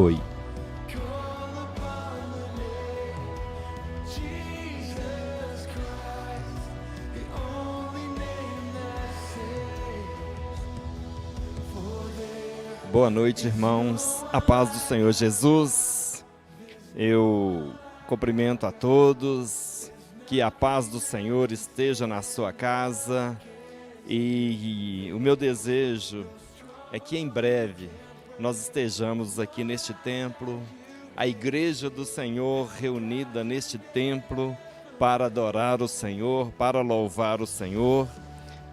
Oi. Boa noite, irmãos. A paz do Senhor Jesus. Eu cumprimento a todos. Que a paz do Senhor esteja na sua casa. E o meu desejo é que em breve nós estejamos aqui neste templo, a igreja do Senhor reunida neste templo para adorar o Senhor, para louvar o Senhor.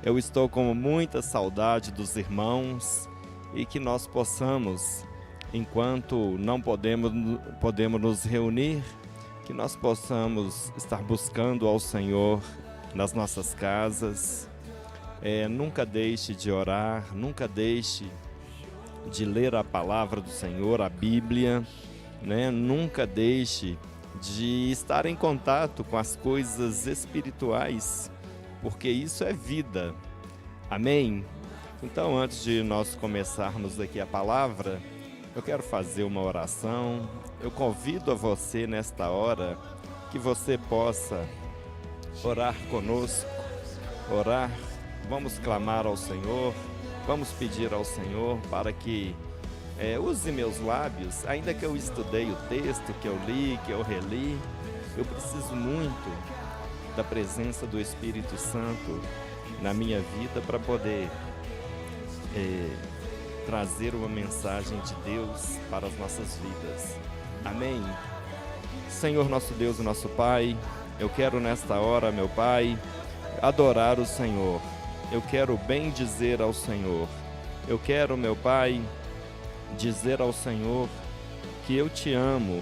Eu estou com muita saudade dos irmãos e que nós possamos, enquanto não podemos nos reunir, que nós possamos estar buscando ao Senhor nas nossas casas. Nunca deixe de orar, nunca deixe de ler a palavra do Senhor, a Bíblia, né? Nunca deixe de estar em contato com as coisas espirituais, porque isso é vida. Amém? Então, antes de nós começarmos aqui a palavra, eu quero fazer uma oração. Eu convido a você nesta hora que você possa orar conosco, orar. Vamos clamar ao Senhor, vamos pedir ao Senhor para que use meus lábios, ainda que eu estudei o texto, que eu li, que eu reli, eu preciso muito da presença do Espírito Santo na minha vida para poder trazer uma mensagem de Deus para as nossas vidas. Amém? Senhor nosso Deus e nosso Pai, eu quero nesta hora, meu Pai, adorar o Senhor. Eu quero bem dizer ao Senhor. Eu quero, meu Pai, dizer ao Senhor que eu te amo.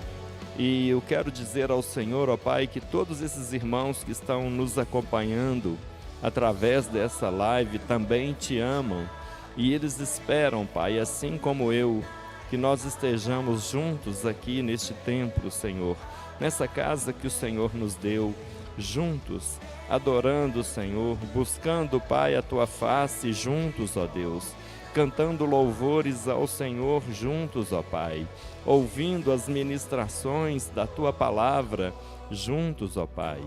E eu quero dizer ao Senhor, ó Pai, que todos esses irmãos que estão nos acompanhando através dessa live também te amam. E eles esperam, Pai, assim como eu, que nós estejamos juntos aqui neste templo, Senhor, nessa casa que o Senhor nos deu, juntos, adorando o Senhor, buscando, Pai, a Tua face juntos, ó Deus, cantando louvores ao Senhor juntos, ó Pai, ouvindo as ministrações da Tua palavra juntos, ó Pai.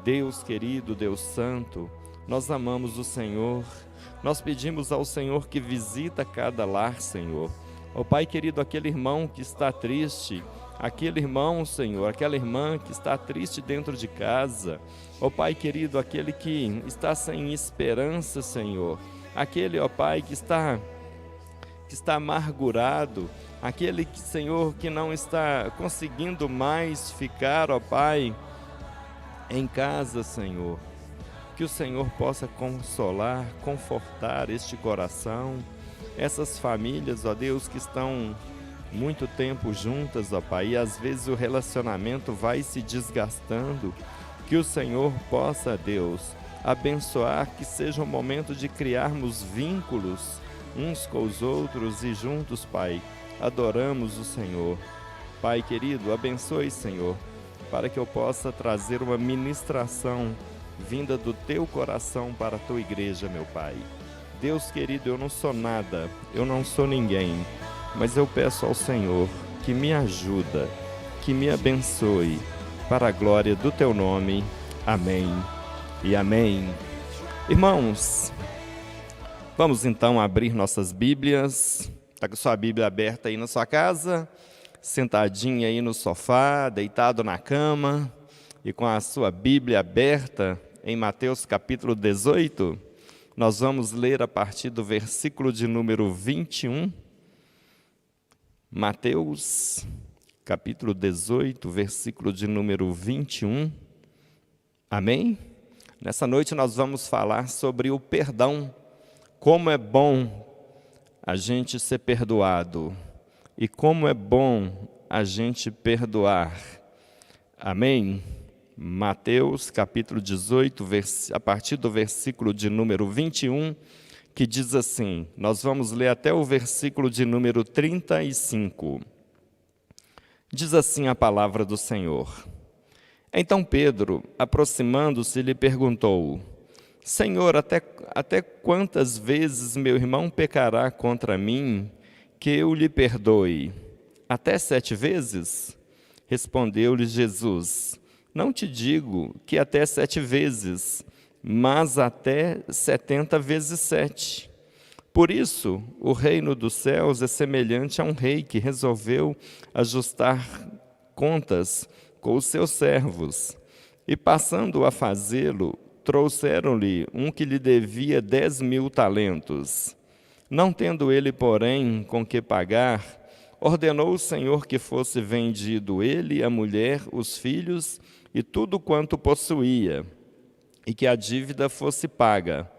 Deus querido, Deus santo, nós amamos o Senhor. Nós pedimos ao Senhor que visita cada lar, Senhor. Ó Pai querido, aquele irmão que está triste, aquele irmão, Senhor, aquela irmã que está triste dentro de casa. Ó Pai querido, aquele que está sem esperança, Senhor. Aquele, ó Pai, que está amargurado. Aquele, Senhor, que não está conseguindo mais ficar, ó Pai, em casa, Senhor. Que o Senhor possa consolar, confortar este coração, essas famílias, ó Deus, que estão muito tempo juntas, ó Pai, e às vezes o relacionamento vai se desgastando. Que o Senhor possa, Deus, abençoar, que seja um momento de criarmos vínculos uns com os outros e juntos, Pai, adoramos o Senhor. Pai querido, abençoe, Senhor, para que eu possa trazer uma ministração vinda do Teu coração para a Tua igreja, meu Pai. Deus querido, eu não sou nada, eu não sou ninguém, mas eu peço ao Senhor que me ajuda, que me abençoe, para a glória do Teu nome. Amém e amém. Irmãos, vamos então abrir nossas Bíblias. Está com sua Bíblia aberta aí na sua casa, sentadinha aí no sofá, deitado na cama, e com a sua Bíblia aberta em Mateus capítulo 18, nós vamos ler a partir do versículo de número 21. Mateus capítulo 18, versículo de número 21. Amém? Nessa noite nós vamos falar sobre o perdão. Como é bom a gente ser perdoado e como é bom a gente perdoar. Amém? Mateus capítulo 18, a partir do versículo de número 21, que diz assim, nós vamos ler até o versículo de número 35. Diz assim a palavra do Senhor. Então Pedro, aproximando-se, lhe perguntou, Senhor, até quantas vezes meu irmão pecará contra mim, que eu lhe perdoe? Até 7 vezes? Respondeu-lhe Jesus: Não te digo que até 7 vezes, mas até 70 vezes 7. Por isso, o reino dos céus é semelhante a um rei que resolveu ajustar contas com os seus servos. E passando a fazê-lo, trouxeram-lhe um que lhe devia 10.000 talentos. Não tendo ele, porém, com que pagar, ordenou o Senhor que fosse vendido ele, a mulher, os filhos e tudo quanto possuía, e que a dívida fosse paga.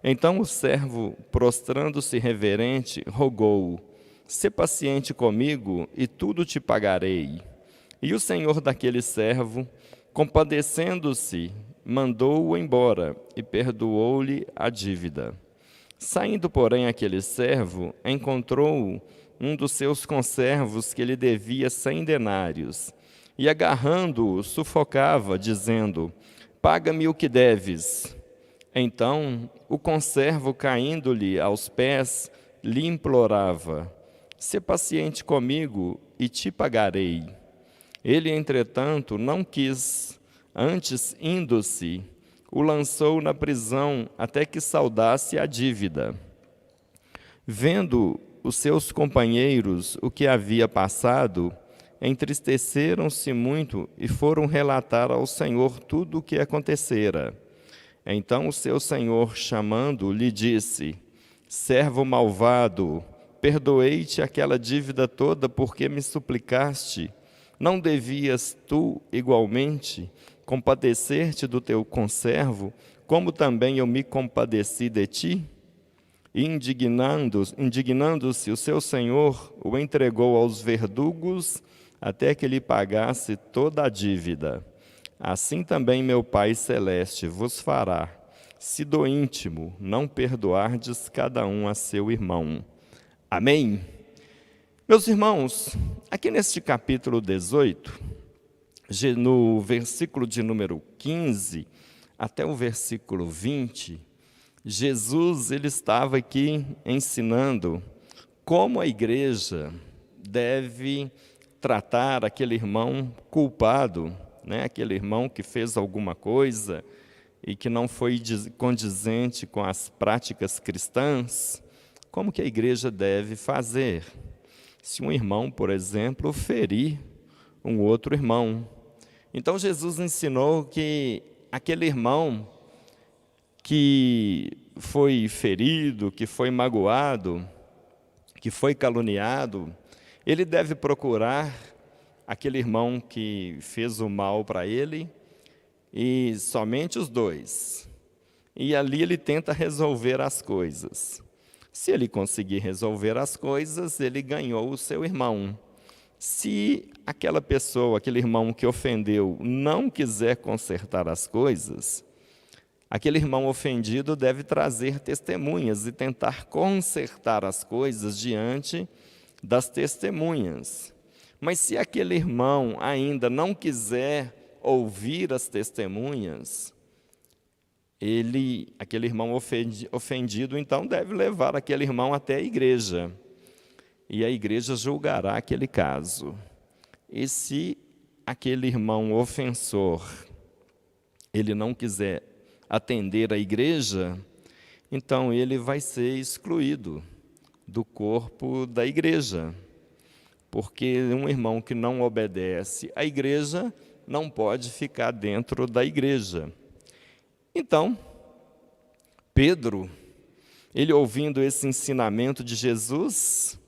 Então o servo, prostrando-se reverente, rogou: Sê paciente comigo, e tudo te pagarei. E o senhor daquele servo, compadecendo-se, mandou-o embora e perdoou-lhe a dívida. Saindo, porém, aquele servo, encontrou um dos seus conservos que lhe devia 100 denários, e agarrando-o, sufocava, dizendo: Paga-me o que deves. Então o conservo, caindo-lhe aos pés, lhe implorava: Sê paciente comigo e te pagarei. Ele, entretanto, não quis, antes, indo-se, o lançou na prisão até que saudasse a dívida. Vendo os seus companheiros o que havia passado, entristeceram-se muito e foram relatar ao Senhor tudo o que acontecera. Então o seu senhor, chamando, lhe disse: Servo malvado, perdoei-te aquela dívida toda porque me suplicaste. Não devias tu, igualmente, compadecer-te do teu conservo, como também eu me compadeci de ti? E indignando-se, o seu senhor o entregou aos verdugos até que lhe pagasse toda a dívida. Assim também meu Pai Celeste vos fará, se do íntimo não perdoardes cada um a seu irmão. Amém? Meus irmãos, aqui neste capítulo 18, no versículo de número 15 até o versículo 20, Jesus ele estava aqui ensinando como a igreja deve tratar aquele irmão culpado, aquele irmão que fez alguma coisa e que não foi condizente com as práticas cristãs, como que a igreja deve fazer? Se um irmão, por exemplo, ferir um outro irmão. Então Jesus ensinou que aquele irmão que foi ferido, que foi magoado, que foi caluniado, ele deve procurar aquele irmão que fez o mal para ele, e somente os dois. E ali ele tenta resolver as coisas. Se ele conseguir resolver as coisas, ele ganhou o seu irmão. Se aquela pessoa, aquele irmão que ofendeu, não quiser consertar as coisas, aquele irmão ofendido deve trazer testemunhas e tentar consertar as coisas diante das testemunhas. Mas se aquele irmão ainda não quiser ouvir as testemunhas, aquele irmão ofendido, então deve levar aquele irmão até a igreja. E a igreja julgará aquele caso. E se aquele irmão ofensor, ele não quiser atender a igreja, então ele vai ser excluído do corpo da igreja. Porque um irmão que não obedece à igreja não pode ficar dentro da igreja. Então, Pedro, ele ouvindo esse ensinamento de Jesus,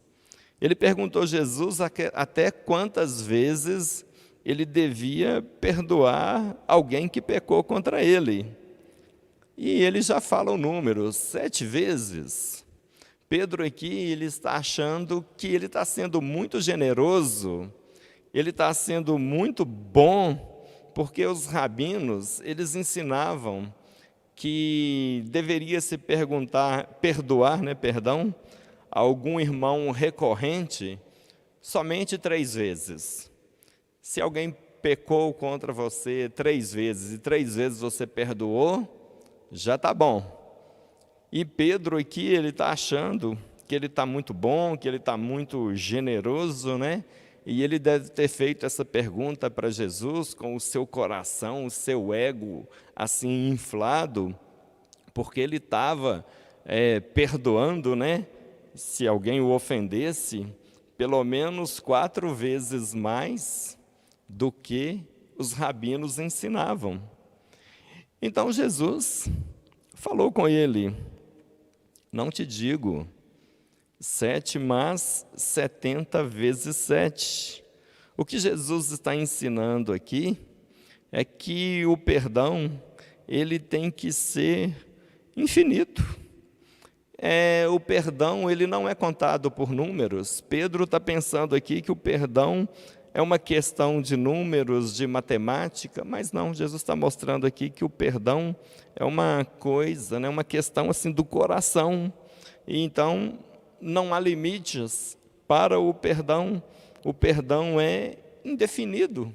ele perguntou a Jesus até quantas vezes ele devia perdoar alguém que pecou contra ele. E ele já fala o número, 7 vezes. Pedro aqui, ele está achando que ele está sendo muito generoso, ele está sendo muito bom, porque os rabinos, eles ensinavam que deveria se perdoar algum irmão recorrente somente 3 vezes. Se alguém pecou contra você 3 vezes e 3 vezes você perdoou, já está bom. E Pedro aqui, ele está achando que ele está muito bom, que ele está muito generoso, né? E ele deve ter feito essa pergunta para Jesus com o seu coração, o seu ego assim inflado, porque ele estava perdoando, né? Se alguém o ofendesse, pelo menos 4 vezes mais do que os rabinos ensinavam. Então Jesus falou com ele: não te digo 7, mas 70 vezes 7. O que Jesus está ensinando aqui é que o perdão, ele tem que ser infinito. O perdão, ele não é contado por números. Pedro está pensando aqui que o perdão é uma questão de números, de matemática, mas não, Jesus está mostrando aqui que o perdão é uma coisa, né, uma questão assim do coração. E então, não há limites para o perdão é indefinido.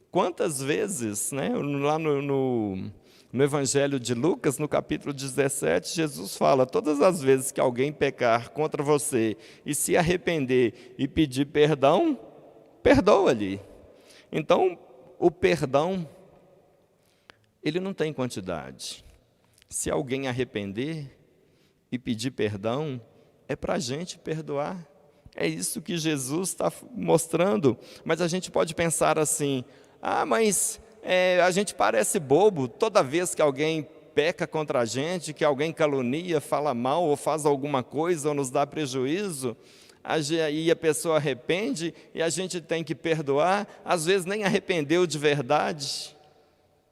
Quantas vezes, né, lá no Evangelho de Lucas, no capítulo 17, Jesus fala: todas as vezes que alguém pecar contra você e se arrepender e pedir perdão, perdoa-lhe. Então, o perdão, ele não tem quantidade. Se alguém arrepender e pedir perdão, é para a gente perdoar. É isso que Jesus está mostrando. Mas a gente pode pensar assim: mas a gente parece bobo toda vez que alguém peca contra a gente, que alguém calunia, fala mal ou faz alguma coisa ou nos dá prejuízo. Aí a pessoa arrepende e a gente tem que perdoar. Às vezes nem arrependeu de verdade.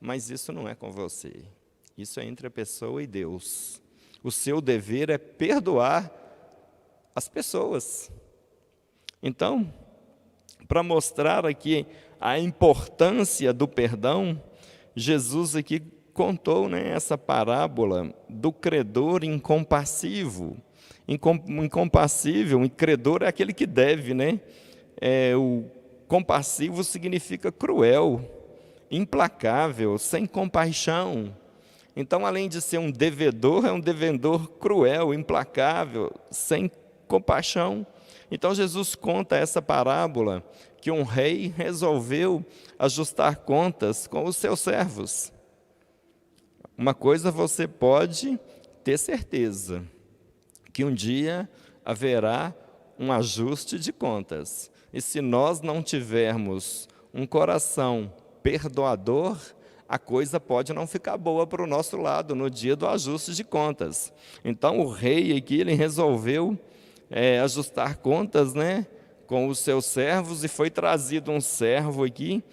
Mas isso não é com você. Isso é entre a pessoa e Deus. O seu dever é perdoar as pessoas. Então, para mostrar aqui a importância do perdão, Jesus aqui contou, né, essa parábola do credor incompassivo. Incompassível, e credor é aquele que deve, né? O compassivo significa cruel, implacável, sem compaixão. Então, além de ser um devedor, é um devedor cruel, implacável, sem compaixão. Então, Jesus conta essa parábola que um rei resolveu ajustar contas com os seus servos. Uma coisa você pode ter certeza, que um dia haverá um ajuste de contas. E se nós não tivermos um coração perdoador, a coisa pode não ficar boa para o nosso lado no dia do ajuste de contas. Então o rei aqui, ele resolveu ajustar contas, né, com os seus servos, e foi trazido um servo aqui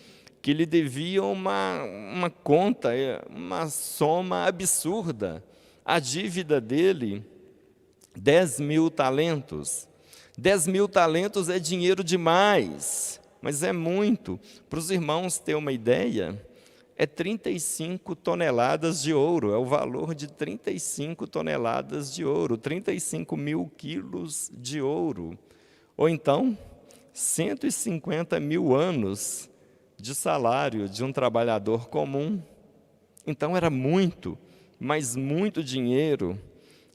que lhe devia uma conta, uma soma absurda. A dívida dele, 10.000 talentos. 10.000 talentos é dinheiro demais, mas é muito. Para os irmãos terem uma ideia, é 35 toneladas de ouro, é o valor de 35 toneladas de ouro, 35 mil quilos de ouro. Ou então, 150 mil anos de salário de um trabalhador comum. Então era muito, mas muito dinheiro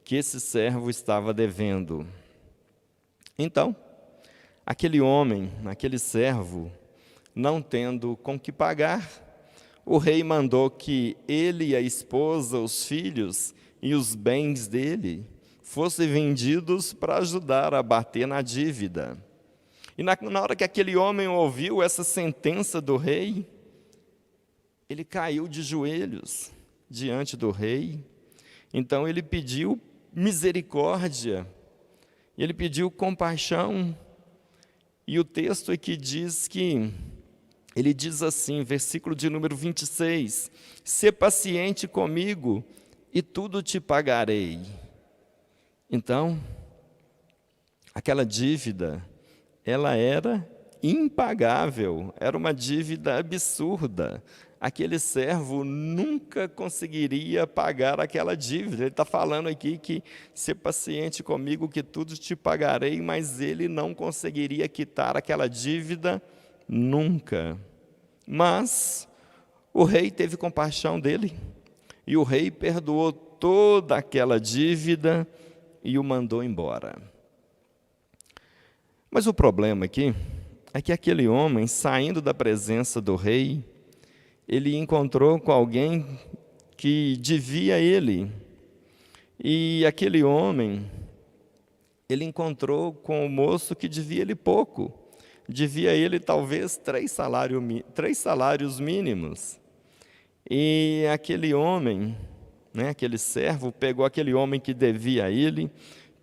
que esse servo estava devendo. Então, aquele homem, aquele servo, não tendo com que pagar, o rei mandou que ele e a esposa, os filhos e os bens dele fossem vendidos para ajudar a bater na dívida. E na hora que aquele homem ouviu essa sentença do rei, ele caiu de joelhos diante do rei. Então ele pediu misericórdia, ele pediu compaixão. E o texto aqui diz que, ele diz assim, versículo de número 26, "Sê paciente comigo e tudo te pagarei." Então, aquela dívida, ela era impagável, era uma dívida absurda. Aquele servo nunca conseguiria pagar aquela dívida. Ele está falando aqui que ser paciente comigo, que tudo te pagarei, mas ele não conseguiria quitar aquela dívida nunca. Mas o rei teve compaixão dele, e o rei perdoou toda aquela dívida e o mandou embora. Mas o problema aqui é que aquele homem, saindo da presença do rei, ele encontrou com alguém que devia a ele. E aquele homem, ele encontrou com o moço que devia ele pouco. Devia a ele talvez 3 salários mínimos. E aquele homem, aquele servo, pegou aquele homem que devia a ele,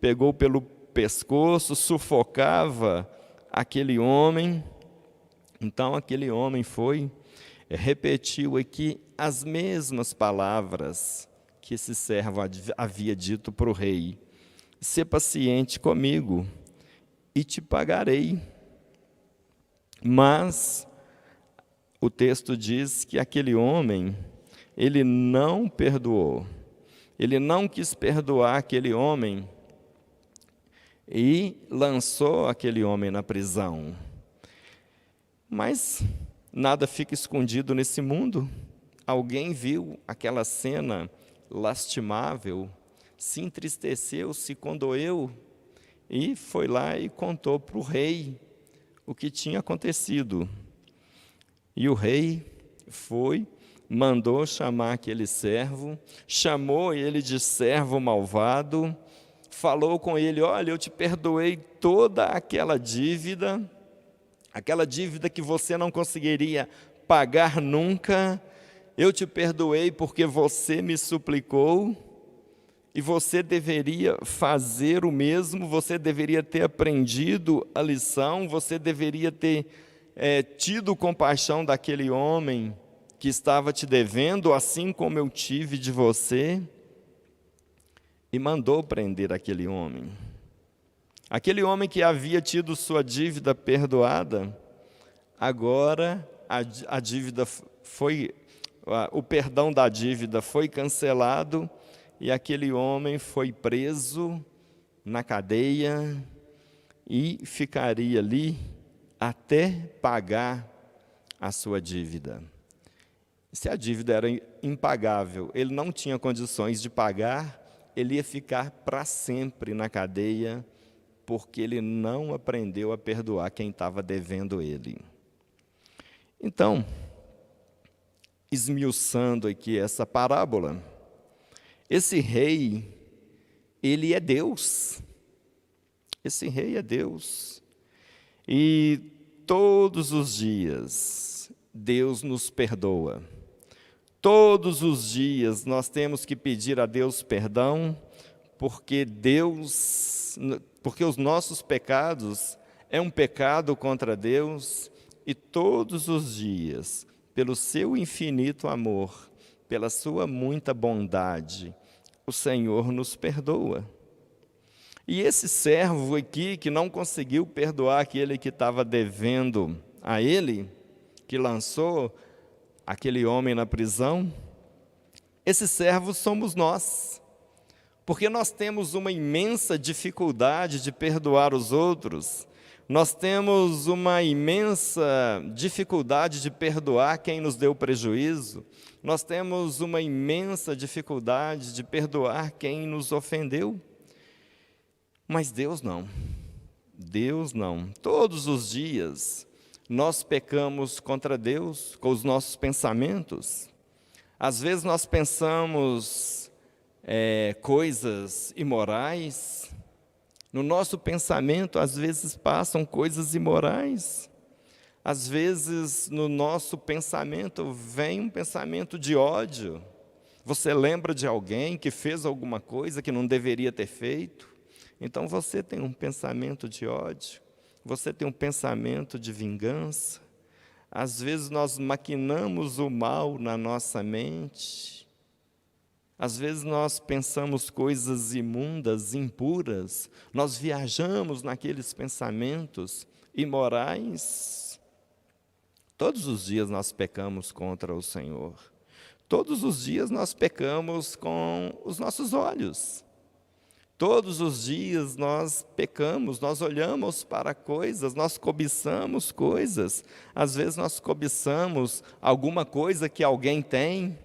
pegou pelo pescoço, sufocava aquele homem. Então aquele homem repetiu aqui as mesmas palavras que esse servo havia dito para o rei: "Sê paciente comigo e te pagarei." Mas o texto diz que aquele homem, ele não perdoou. Ele não quis perdoar aquele homem e lançou aquele homem na prisão. Mas nada fica escondido nesse mundo. Alguém viu aquela cena lastimável, se entristeceu, se condoeu e foi lá e contou para o rei o que tinha acontecido. E o rei mandou chamar aquele servo, chamou ele de servo malvado, falou com ele: "Olha, eu te perdoei toda aquela dívida que você não conseguiria pagar nunca. Eu te perdoei porque você me suplicou, e você deveria fazer o mesmo, você deveria ter aprendido a lição, você deveria ter tido compaixão daquele homem que estava te devendo, assim como eu tive de você." E mandou prender aquele homem. Aquele homem que havia tido sua dívida perdoada, agora a dívida o perdão da dívida foi cancelado, e aquele homem foi preso na cadeia e ficaria ali até pagar a sua dívida. Se a dívida era impagável, ele não tinha condições de pagar, ele ia ficar para sempre na cadeia, porque ele não aprendeu a perdoar quem estava devendo ele. Então, esmiuçando aqui essa parábola, esse rei, ele é Deus. Esse rei é Deus. E todos os dias Deus nos perdoa. Todos os dias nós temos que pedir a Deus perdão, porque os nossos pecados é um pecado contra Deus, e todos os dias, pelo seu infinito amor, pela sua muita bondade, o Senhor nos perdoa. E esse servo aqui, que não conseguiu perdoar aquele que estava devendo a ele, que lançou aquele homem na prisão, esses servos somos nós, porque nós temos uma imensa dificuldade de perdoar os outros, nós temos uma imensa dificuldade de perdoar quem nos deu prejuízo, nós temos uma imensa dificuldade de perdoar quem nos ofendeu. Mas Deus não. Deus não. Todos os dias nós pecamos contra Deus com os nossos pensamentos. Às vezes nós pensamos coisas imorais. No nosso pensamento, às vezes passam coisas imorais. Às vezes no nosso pensamento vem um pensamento de ódio. Você lembra de alguém que fez alguma coisa que não deveria ter feito? Então você tem um pensamento de ódio, você tem um pensamento de vingança. Às vezes nós maquinamos o mal na nossa mente. Às vezes nós pensamos coisas imundas, impuras. Nós viajamos naqueles pensamentos imorais. Todos os dias nós pecamos contra o Senhor. Todos os dias nós pecamos com os nossos olhos. Todos os dias nós pecamos, nós olhamos para coisas, nós cobiçamos coisas. Às vezes nós cobiçamos alguma coisa que alguém tem.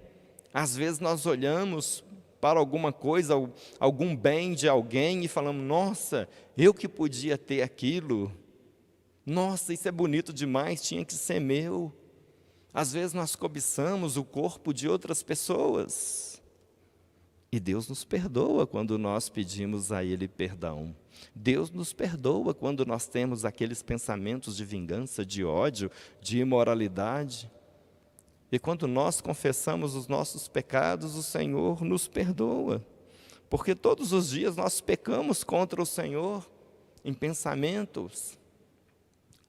Às vezes nós olhamos para alguma coisa, algum bem de alguém e falamos, nossa, eu que podia ter aquilo. Nossa, isso é bonito demais, tinha que ser meu. Às vezes nós cobiçamos o corpo de outras pessoas. E Deus nos perdoa quando nós pedimos a Ele perdão. Deus nos perdoa quando nós temos aqueles pensamentos de vingança, de ódio, de imoralidade. E quando nós confessamos os nossos pecados, o Senhor nos perdoa. Porque todos os dias nós pecamos contra o Senhor em pensamentos,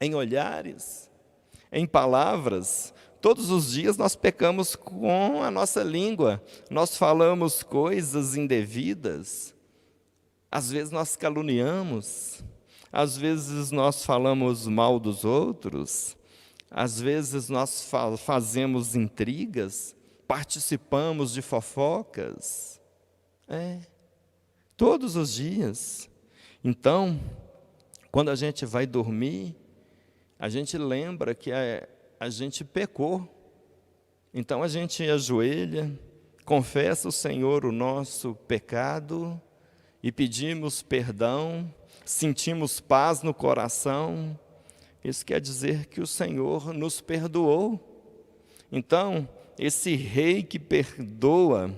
em olhares, em palavras. Todos os dias nós pecamos com a nossa língua. Nós falamos coisas indevidas. Às vezes nós caluniamos. Às vezes nós falamos mal dos outros. Às vezes nós fazemos intrigas, participamos de fofocas. Todos os dias. Então, quando a gente vai dormir, a gente lembra que a gente pecou. Então a gente ajoelha, confessa ao Senhor o nosso pecado e pedimos perdão, sentimos paz no coração. Isso quer dizer que o Senhor nos perdoou. Então, esse rei que perdoa,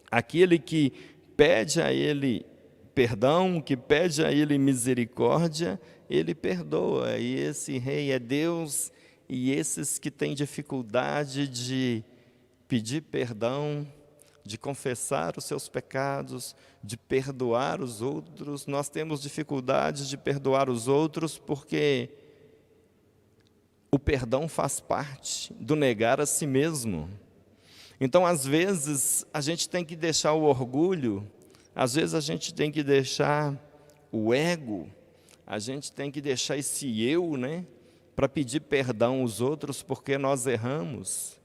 aquele que pede a Ele perdão, que pede a Ele misericórdia, Ele perdoa. E esse rei é Deus, e esses que têm dificuldade de pedir perdão, de confessar os seus pecados, de perdoar os outros, nós temos dificuldade de perdoar os outros porque o perdão faz parte do negar a si mesmo. Então, às vezes, a gente tem que deixar o orgulho, às vezes a gente tem que deixar o ego, a gente tem que deixar esse eu, para pedir perdão aos outros porque nós erramos.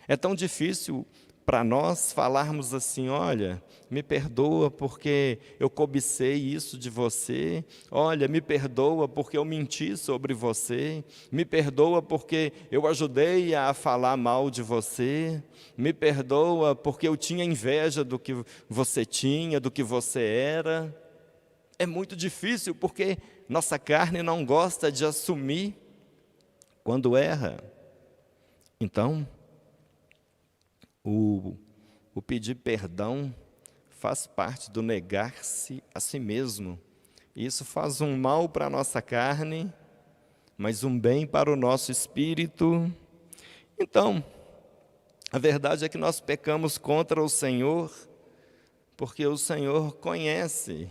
É tão difícil para nós falarmos assim, olha, me perdoa porque eu cobicei isso de você, olha, me perdoa porque eu menti sobre você, me perdoa porque eu ajudei a falar mal de você, me perdoa porque eu tinha inveja do que você tinha, do que você era. É muito difícil porque nossa carne não gosta de assumir quando erra. Então, o pedir perdão faz parte do negar-se a si mesmo. Isso faz um mal para a nossa carne, mas um bem para o nosso espírito. Então, a verdade é que nós pecamos contra o Senhor, porque o Senhor conhece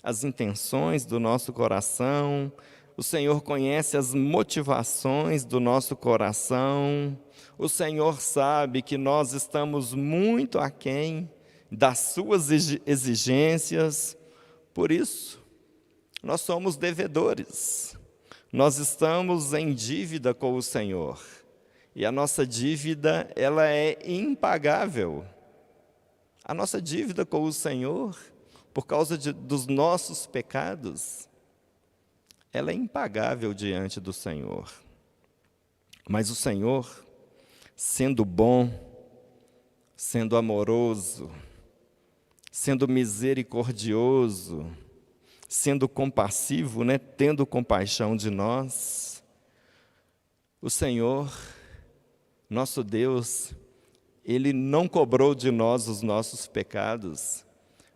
as intenções do nosso coração, o Senhor conhece as motivações do nosso coração, o Senhor sabe que nós estamos muito aquém das suas exigências, por isso, nós somos devedores, nós estamos em dívida com o Senhor, e a nossa dívida, ela é impagável. A nossa dívida com o Senhor, por causa dos nossos pecados, ela é impagável diante do Senhor. Mas o Senhor, sendo bom, sendo amoroso, sendo misericordioso, sendo compassivo, tendo compaixão de nós, o Senhor, nosso Deus, Ele não cobrou de nós os nossos pecados,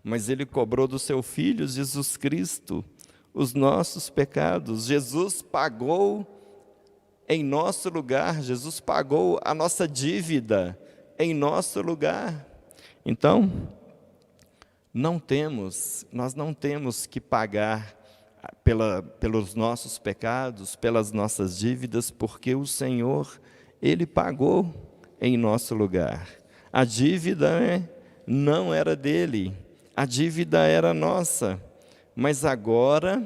mas Ele cobrou do Seu Filho, Jesus Cristo, os nossos pecados. Jesus pagou em nosso lugar, Jesus pagou a nossa dívida em nosso lugar. Então, nós não temos que pagar pelos nossos pecados, pelas nossas dívidas, porque o Senhor, Ele pagou em nosso lugar. A dívida não era dele, a dívida era nossa. Mas agora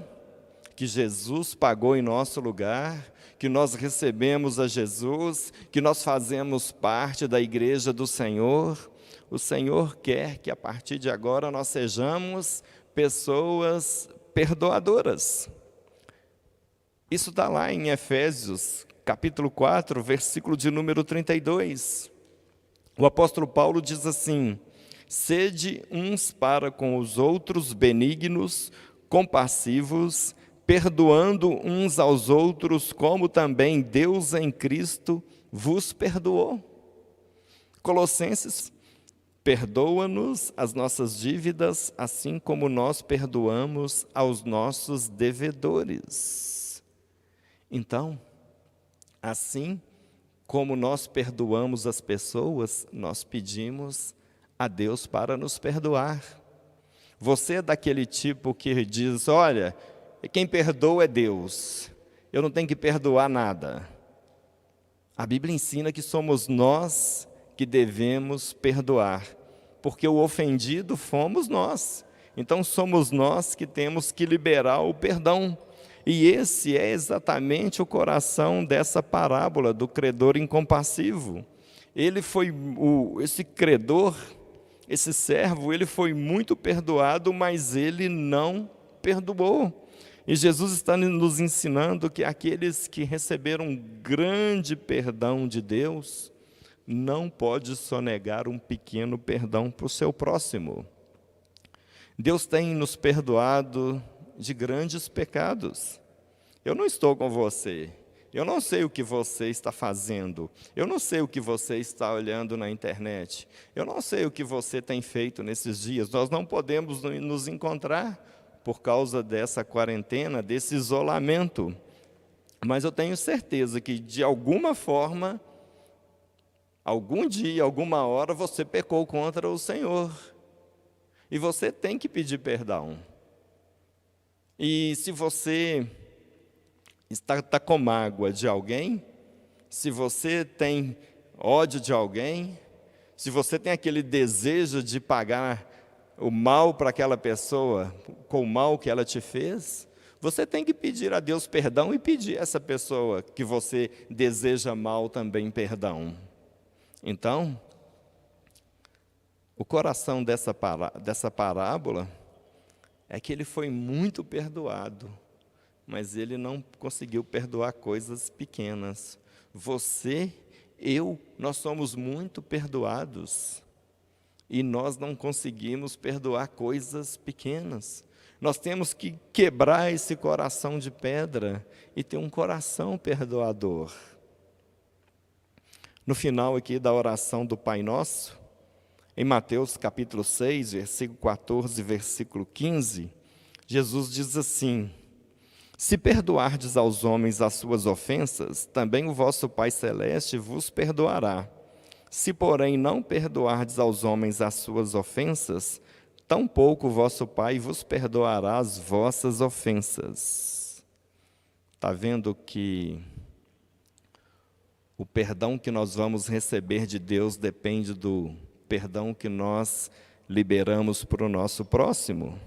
que Jesus pagou em nosso lugar, que nós recebemos a Jesus, que nós fazemos parte da igreja do Senhor, o Senhor quer que a partir de agora nós sejamos pessoas perdoadoras. Isso está lá em Efésios, capítulo 4, versículo de número 32. O apóstolo Paulo diz assim: Sede uns para com os outros benignos, compassivos, perdoando uns aos outros, como também Deus em Cristo vos perdoou. Colossenses, perdoa-nos as nossas dívidas, assim como nós perdoamos aos nossos devedores. Então, assim como nós perdoamos as pessoas, nós pedimos a Deus para nos perdoar. Você é daquele tipo que diz, olha, quem perdoa é Deus, eu não tenho que perdoar nada. A Bíblia ensina que somos nós que devemos perdoar, porque o ofendido fomos nós. Então somos nós que temos que liberar o perdão. E esse é exatamente o coração dessa parábola do credor incompassivo. Ele foi, esse credor, esse servo, ele foi muito perdoado, mas ele não perdoou. E Jesus está nos ensinando que aqueles que receberam um grande perdão de Deus, não pode sonegar um pequeno perdão para o seu próximo. Deus tem nos perdoado de grandes pecados. Eu não estou com você, eu não sei o que você está fazendo, eu não sei o que você está olhando na internet, eu não sei o que você tem feito nesses dias. Nós não podemos nos encontrar por causa dessa quarentena, desse isolamento, mas eu tenho certeza que de alguma forma, algum dia, alguma hora, você pecou contra o Senhor. E você tem que pedir perdão. E se você está com mágoa de alguém, se você tem ódio de alguém, se você tem aquele desejo de pagar o mal para aquela pessoa com o mal que ela te fez, você tem que pedir a Deus perdão e pedir a essa pessoa que você deseja mal também perdão. Então, o coração dessa parábola é que ele foi muito perdoado, mas ele não conseguiu perdoar coisas pequenas. Você, nós somos muito perdoados e nós não conseguimos perdoar coisas pequenas. Nós temos que quebrar esse coração de pedra e ter um coração perdoador. No final aqui da oração do Pai Nosso, em Mateus capítulo 6, versículo 14, versículo 15, Jesus diz assim: se perdoardes aos homens as suas ofensas, também o vosso Pai Celeste vos perdoará. Se, porém, não perdoardes aos homens as suas ofensas, tampouco o vosso Pai vos perdoará as vossas ofensas. Está vendo que o perdão que nós vamos receber de Deus depende do perdão que nós liberamos para o nosso próximo?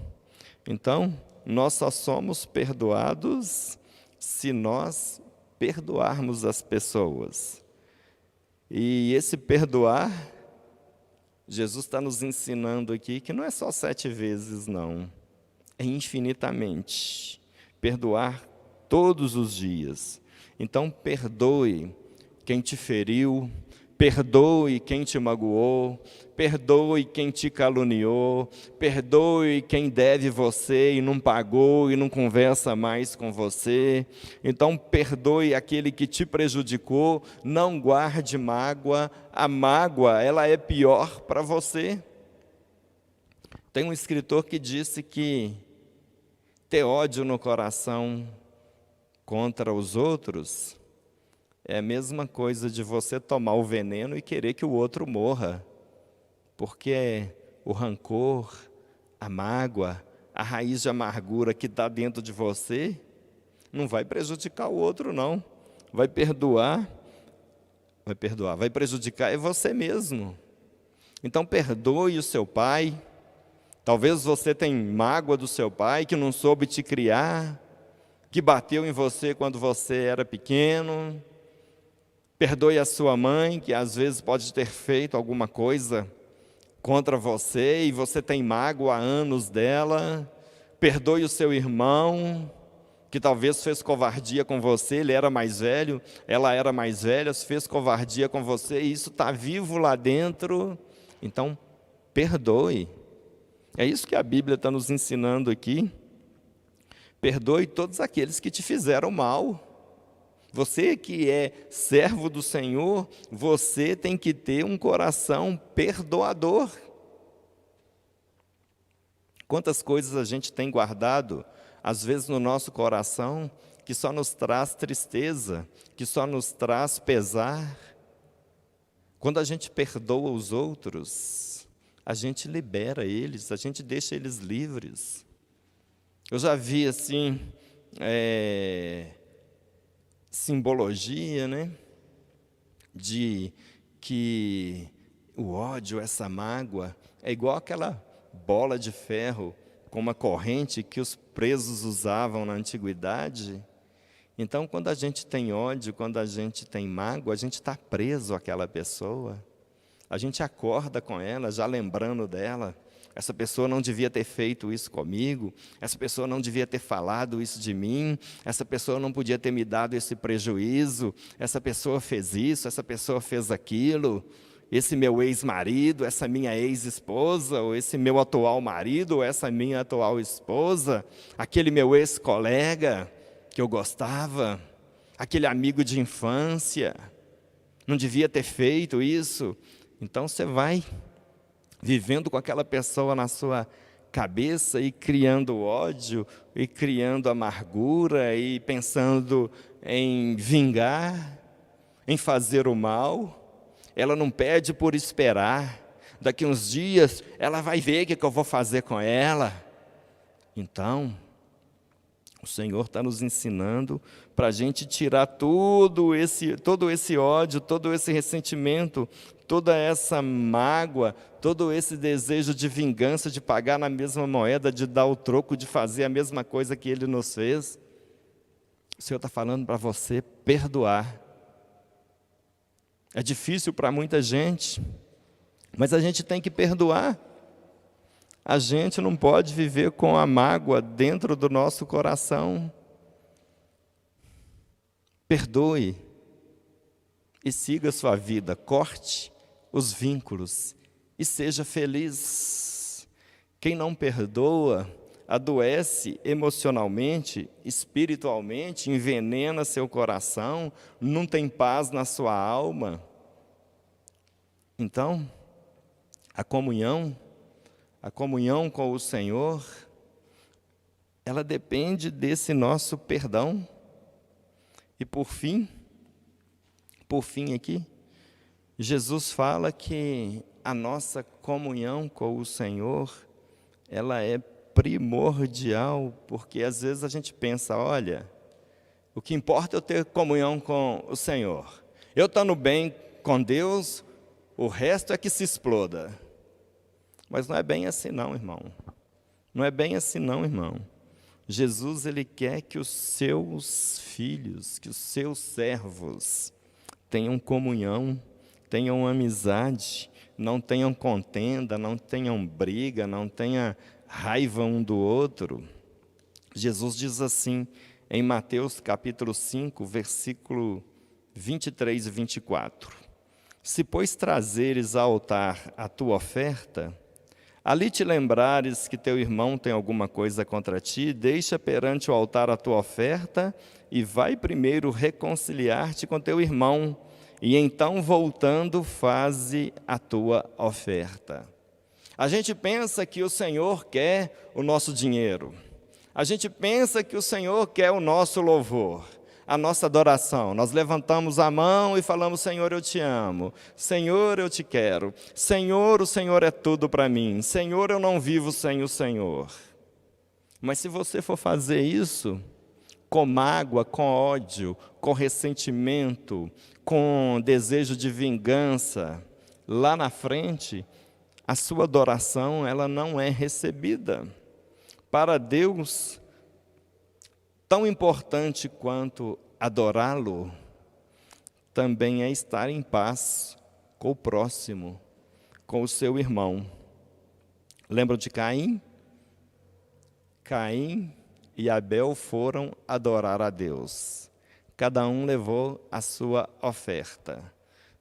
Então, nós só somos perdoados se nós perdoarmos as pessoas. E esse perdoar, Jesus está nos ensinando aqui que não é só 7 vezes, não. É infinitamente. Perdoar todos os dias. Então, perdoe quem te feriu, perdoe quem te magoou, perdoe quem te caluniou, perdoe quem deve você e não pagou e não conversa mais com você. Então, perdoe aquele que te prejudicou, não guarde mágoa. A mágoa, ela é pior para você. Tem um escritor que disse que ter ódio no coração contra os outros é a mesma coisa de você tomar o veneno e querer que o outro morra, porque o rancor, a mágoa, a raiz de amargura que está dentro de você, não vai prejudicar o outro, não. Vai prejudicar é você mesmo. Então, perdoe o seu pai. Talvez você tenha mágoa do seu pai, que não soube te criar, que bateu em você quando você era pequeno. Perdoe a sua mãe, que às vezes pode ter feito alguma coisa contra você e você tem mágoa há anos dela. Perdoe o seu irmão, que talvez fez covardia com você, ele era mais velho, ela era mais velha, fez covardia com você e isso está vivo lá dentro. Então, perdoe. É isso que a Bíblia está nos ensinando aqui. Perdoe todos aqueles que te fizeram mal. Você que é servo do Senhor, você tem que ter um coração perdoador. Quantas coisas a gente tem guardado, às vezes no nosso coração, que só nos traz tristeza, que só nos traz pesar. Quando a gente perdoa os outros, a gente libera eles, a gente deixa eles livres. Eu já vi assim, simbologia, né, de que o ódio, essa mágoa, é igual aquela bola de ferro com uma corrente que os presos usavam na antiguidade. Então, quando a gente tem ódio, quando a gente tem mágoa, a gente está preso àquela pessoa. A gente acorda com ela, já lembrando dela. Essa pessoa não devia ter feito isso comigo, essa pessoa não devia ter falado isso de mim, essa pessoa não podia ter me dado esse prejuízo, essa pessoa fez isso, essa pessoa fez aquilo, esse meu ex-marido, essa minha ex-esposa, ou esse meu atual marido, ou essa minha atual esposa, aquele meu ex-colega que eu gostava, aquele amigo de infância, não devia ter feito isso. Então você vai vivendo com aquela pessoa na sua cabeça e criando ódio, e criando amargura, e pensando em vingar, em fazer o mal. Ela não pede por esperar. Daqui uns dias, ela vai ver o que eu vou fazer com ela. Então, o Senhor está nos ensinando para a gente tirar todo esse ódio, todo esse ressentimento, toda essa mágoa, todo esse desejo de vingança, de pagar na mesma moeda, de dar o troco, de fazer a mesma coisa que Ele nos fez. O Senhor está falando para você perdoar. É difícil para muita gente, mas a gente tem que perdoar. A gente não pode viver com a mágoa dentro do nosso coração. Perdoe e siga a sua vida, corte os vínculos e seja feliz. Quem não perdoa, adoece emocionalmente, espiritualmente, envenena seu coração, não tem paz na sua alma. Então, a comunhão com o Senhor, ela depende desse nosso perdão. E por fim aqui, Jesus fala que a nossa comunhão com o Senhor, ela é primordial, porque às vezes a gente pensa, olha, o que importa é eu ter comunhão com o Senhor. Eu estando bem com Deus, o resto é que se exploda. Mas não é bem assim não, irmão. Não é bem assim não, irmão. Jesus, Ele quer que os seus filhos, que os seus servos tenham comunhão, tenham amizade, não tenham contenda, não tenham briga, não tenham raiva um do outro. Jesus diz assim, em Mateus capítulo 5, versículo 23 e 24. Se, pois, trazeres ao altar a tua oferta, ali te lembrares que teu irmão tem alguma coisa contra ti, deixa perante o altar a tua oferta e vai primeiro reconciliar-te com teu irmão, e então, voltando, faze a tua oferta. A gente pensa que o Senhor quer o nosso dinheiro. A gente pensa que o Senhor quer o nosso louvor, a nossa adoração. Nós levantamos a mão e falamos, Senhor, eu te amo. Senhor, eu te quero. Senhor, o Senhor é tudo para mim. Senhor, eu não vivo sem o Senhor. Mas se você for fazer isso com mágoa, com ódio, com ressentimento, com desejo de vingança, lá na frente, a sua adoração, ela não é recebida. Para Deus, tão importante quanto adorá-lo, também é estar em paz com o próximo, com o seu irmão. Lembra de Caim? Caim e Abel foram adorar a Deus. Cada um levou a sua oferta,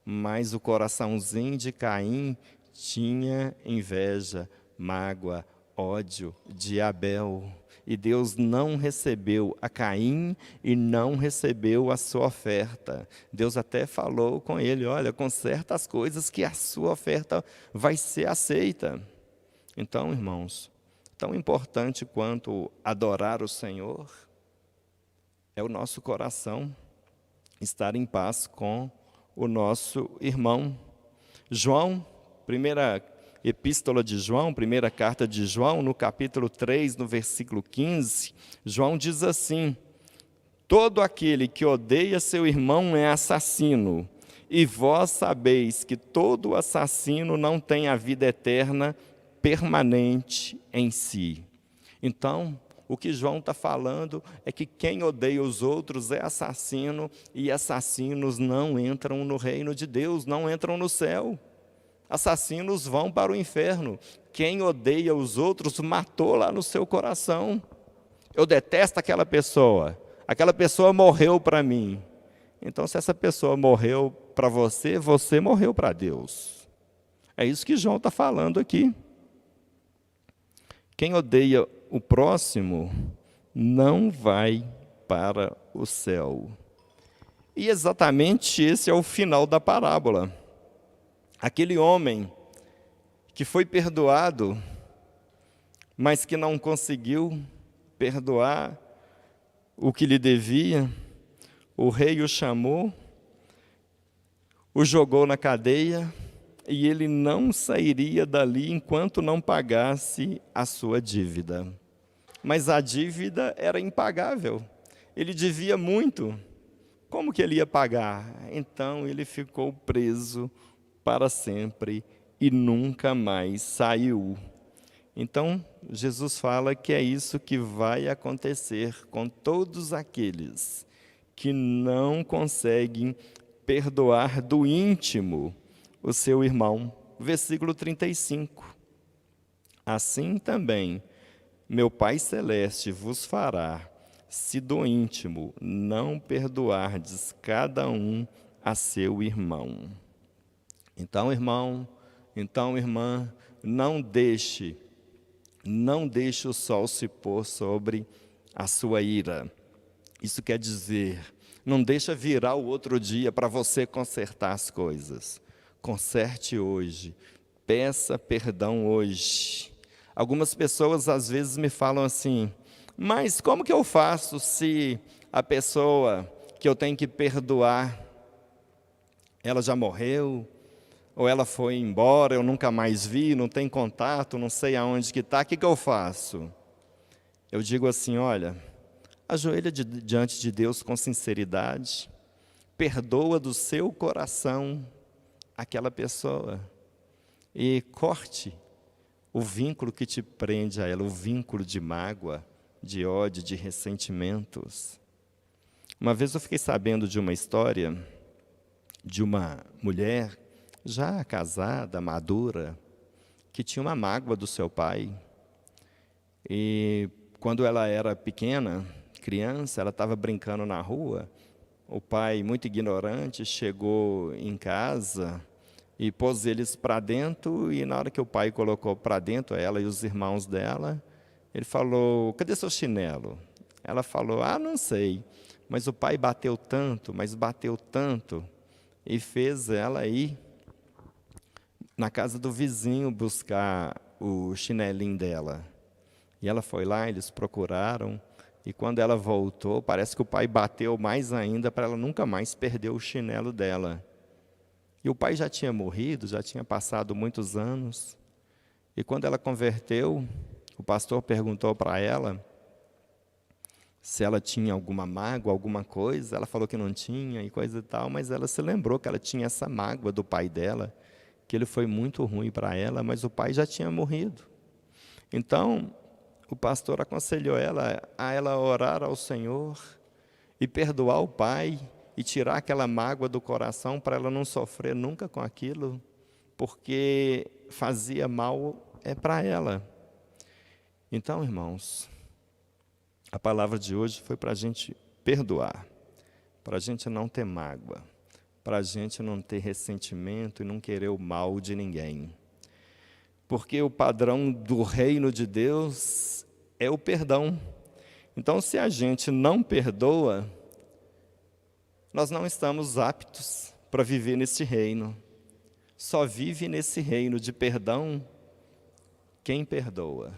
mas o coraçãozinho de Caim tinha inveja, mágoa, ódio de Abel. E Deus não recebeu a Caim e não recebeu a sua oferta. Deus até falou com ele, olha, conserta as coisas que a sua oferta vai ser aceita. Então, irmãos, tão importante quanto adorar o Senhor é o nosso coração estar em paz com o nosso irmão. João, primeira epístola de João, primeira carta de João, no capítulo 3, no versículo 15, João diz assim: todo aquele que odeia seu irmão é assassino, e vós sabeis que todo assassino não tem a vida eterna permanente em si. Então, o que João está falando é que quem odeia os outros é assassino, e assassinos não entram no reino de Deus, não entram no céu. Assassinos vão para o inferno. Quem odeia os outros matou lá no seu coração. Eu detesto aquela pessoa morreu para mim. Então, se essa pessoa morreu para você, você morreu para Deus. É isso que João está falando aqui. Quem odeia o próximo não vai para o céu. E exatamente esse é o final da parábola. Aquele homem que foi perdoado, mas que não conseguiu perdoar o que lhe devia, o rei o chamou, o jogou na cadeia, e ele não sairia dali enquanto não pagasse a sua dívida. Mas a dívida era impagável, ele devia muito. Como que ele ia pagar? Então ele ficou preso para sempre e nunca mais saiu. Então, Jesus fala que é isso que vai acontecer com todos aqueles que não conseguem perdoar do íntimo o seu irmão. Versículo 35. Assim também, meu Pai Celeste vos fará, se do íntimo não perdoardes cada um a seu irmão. Então, irmão, então, irmã, não deixe o sol se pôr sobre a sua ira. Isso quer dizer, não deixa virar o outro dia para você consertar as coisas. Conserte hoje, peça perdão hoje. Algumas pessoas às vezes me falam assim, mas como que eu faço se a pessoa que eu tenho que perdoar, ela já morreu? Ou ela foi embora, eu nunca mais vi, não tem contato, não sei aonde que está, o que eu faço? Eu digo assim, olha, ajoelha diante de Deus com sinceridade, perdoa do seu coração aquela pessoa e corte o vínculo que te prende a ela, o vínculo de mágoa, de ódio, de ressentimentos. Uma vez eu fiquei sabendo de uma história de uma mulher já casada, madura, que tinha uma mágoa do seu pai. E quando ela era pequena, criança, ela estava brincando na rua, o pai, muito ignorante, chegou em casa e pôs eles para dentro, e na hora que o pai colocou para dentro, ela e os irmãos dela, ele falou, cadê seu chinelo? Ela falou, não sei, mas o pai bateu tanto, e fez ela ir na casa do vizinho buscar o chinelinho dela. E ela foi lá, eles procuraram, e quando ela voltou, parece que o pai bateu mais ainda para ela nunca mais perder o chinelo dela. E o pai já tinha morrido, já tinha passado muitos anos. E quando ela converteu, o pastor perguntou para ela se ela tinha alguma mágoa, alguma coisa. Ela falou que não tinha e coisa e tal, mas ela se lembrou que ela tinha essa mágoa do pai dela, que ele foi muito ruim para ela, mas o pai já tinha morrido. Então, o pastor aconselhou ela a ela orar ao Senhor e perdoar o pai e tirar aquela mágoa do coração para ela não sofrer nunca com aquilo, porque fazia mal para ela. Então, irmãos, a palavra de hoje foi para a gente perdoar, para a gente não ter mágoa, para a gente não ter ressentimento e não querer o mal de ninguém. porque o padrão do reino de Deus é o perdão. Então, se a gente não perdoa, nós não estamos aptos para viver nesse reino. Só vive nesse reino de perdão quem perdoa.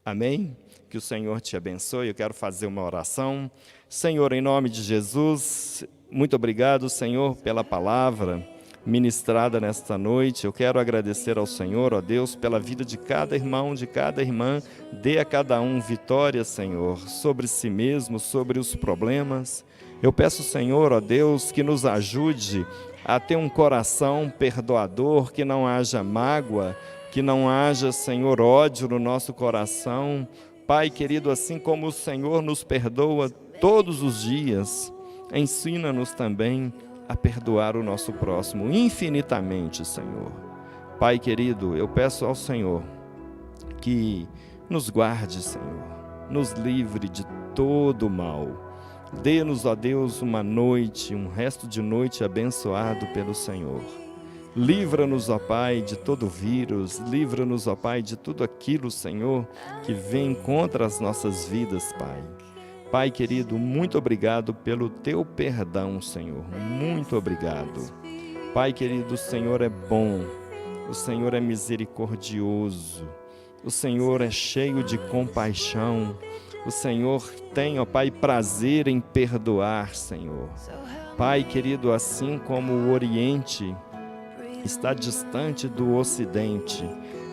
Amém? Que o Senhor te abençoe. Eu quero fazer uma oração. Senhor, em nome de Jesus, muito obrigado, Senhor, pela palavra ministrada nesta noite. Eu quero agradecer ao Senhor, ó Deus, pela vida de cada irmão, de cada irmã. Dê a cada um vitória, Senhor, sobre si mesmo, sobre os problemas. Eu peço, Senhor, ó Deus, que nos ajude a ter um coração perdoador, que não haja mágoa, que não haja, Senhor, ódio no nosso coração. Pai querido, assim como o Senhor nos perdoa todos os dias, ensina-nos também a perdoar o nosso próximo infinitamente, Senhor. Pai querido, eu peço ao Senhor que nos guarde, Senhor, nos livre de todo o mal. Dê-nos, ó Deus, uma noite, um resto de noite abençoado pelo Senhor. Livra-nos, ó Pai, de todo vírus, livra-nos, ó Pai, de tudo aquilo, Senhor, que vem contra as nossas vidas, Pai. Pai querido, muito obrigado pelo teu perdão, Senhor, muito obrigado. Pai querido, o Senhor é bom, o Senhor é misericordioso, o Senhor é cheio de compaixão, o Senhor tem, ó Pai, prazer em perdoar, Senhor. Pai querido, assim como o Oriente está distante do Ocidente,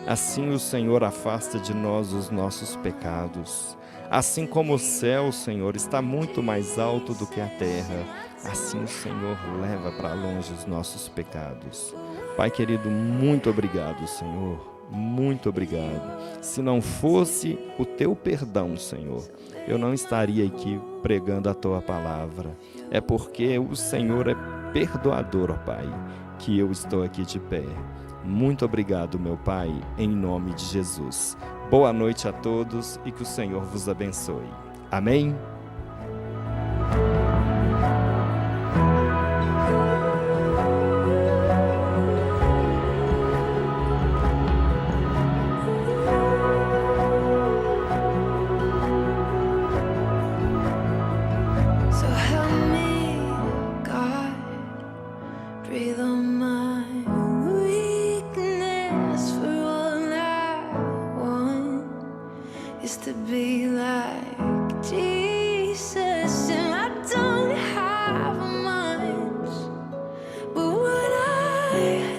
assim o Senhor afasta de nós os nossos pecados. Assim como o céu, Senhor, está muito mais alto do que a terra, assim o Senhor leva para longe os nossos pecados. Pai querido, muito obrigado, Senhor, muito obrigado. Se não fosse o teu perdão, Senhor, eu não estaria aqui pregando a tua palavra. É porque o Senhor é perdoador, ó Pai, que eu estou aqui de pé. Muito obrigado, meu Pai, em nome de Jesus. Boa noite a todos e que o Senhor vos abençoe. Amém? So help me, God, breathe on my weakness, for all I want is to be like Jesus, and I don't have much, but what I